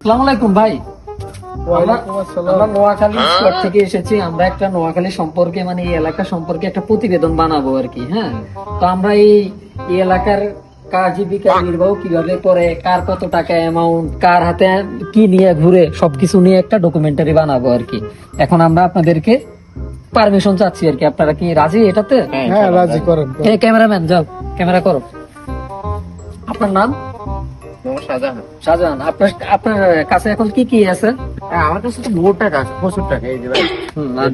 আসসালামু আলাইকুম ভাই। আমরা নোয়াখালী স্কোয়াড থেকে এসেছি। আমরা একটা নোয়াখালী সম্পর্কে মানে এই এলাকা সম্পর্কে একটা প্রতিবেদন বানাবো আর কি। হ্যাঁ, তো আমরা এই এলাকার কার জীবিকা নির্বাহ কিভাবে করে, কার কত টাকা অ্যামাউন্ট, কার হাতে কি নিয়ে ঘুরে, সবকিছু নিয়ে একটা ডকুমেন্টারি বানাবো আর কি। এখন আমরা আপনাদেরকে পারমিশন চাচ্ছি আর কি। আপনারা কি রাজি এটাতে? হ্যাঁ, রাজি করেন। হ্যাঁ, ক্যামেরাম্যান যাও, ক্যামেরা করো। আপনার নাম? শাহজাহান। আপনার কাছে এখন কি কি আছে? আমার কাছে তো বহুত টাকা আছে, প্রচুর টাকা। এই যে ভাই,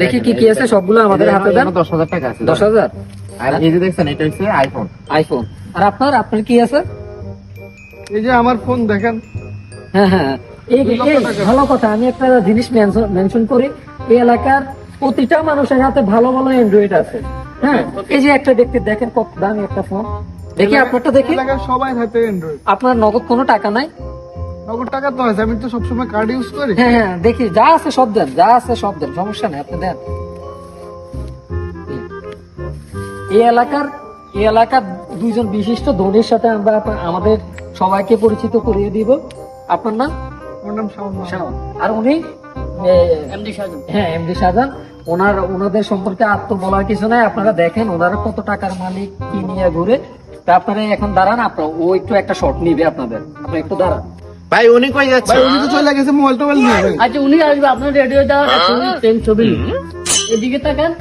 দেখি কি কি আছে, সবগুলো আমাদের হাতে দেন। 10,000 টাকা আছে। 10,000। আর এই যে দেখছেন, এটা হচ্ছে আইফোন। আইফোন। আর আপনার কি আছে? এই যে আমার ফোন দেখেন। হ্যাঁ হ্যাঁ, এই ভালো কথা। আমি একটা জিনিস মেনশন করি, এই এলাকার প্রতিটা মানুষের হাতে ভালো ভালো অ্যান্ড্রয়েড আছে। হ্যাঁ, এই যে একটা দেখেন কত দামি একটা ফোন। দেখি আপনারটা দেখি। এলাকার সবাই হাতে অ্যান্ড্রয়েড। আপনার নগদ কোনো টাকা নাই? নগদ টাকা তো আছে, আমি তো সবসময় কার্ড ইউজ করি। হ্যাঁ হ্যাঁ, দেখি যা আছে সব দেন, যা আছে সব দেন, সমস্যা নেই, আপনি দেন। এই এলাকার দুইজন বিশিষ্ট ধনীর সাথে আমরা আমাদের সবাইকে পরিচিত করিয়ে দিব। আপনার নাম? আমার নাম শাওন। শাওন। আর উনি এমডি শাহজাহান। হ্যাঁ, এমডি শাহজাহান। ওনাদের সম্পর্কে আর তো বলার কিছু নাই। আপনারা দেখেন ওনারা কত টাকার মালিক, কি নিয়ে ঘুরে। তা আপনারা এখন দাঁড়ান, আপনার ও একটু একটা শট নিবে আপনাদের। আপনি একটু দাঁড়ান। ভাই উনি কই যাচ্ছে? ভাই উনি তো চলে গেছে, মোবাইল টোবাইল নিয়ে। ভাই আচ্ছা, উনি আসবে, আপনার রেডিও দেওয়ার ছবি এদিকে তাকান।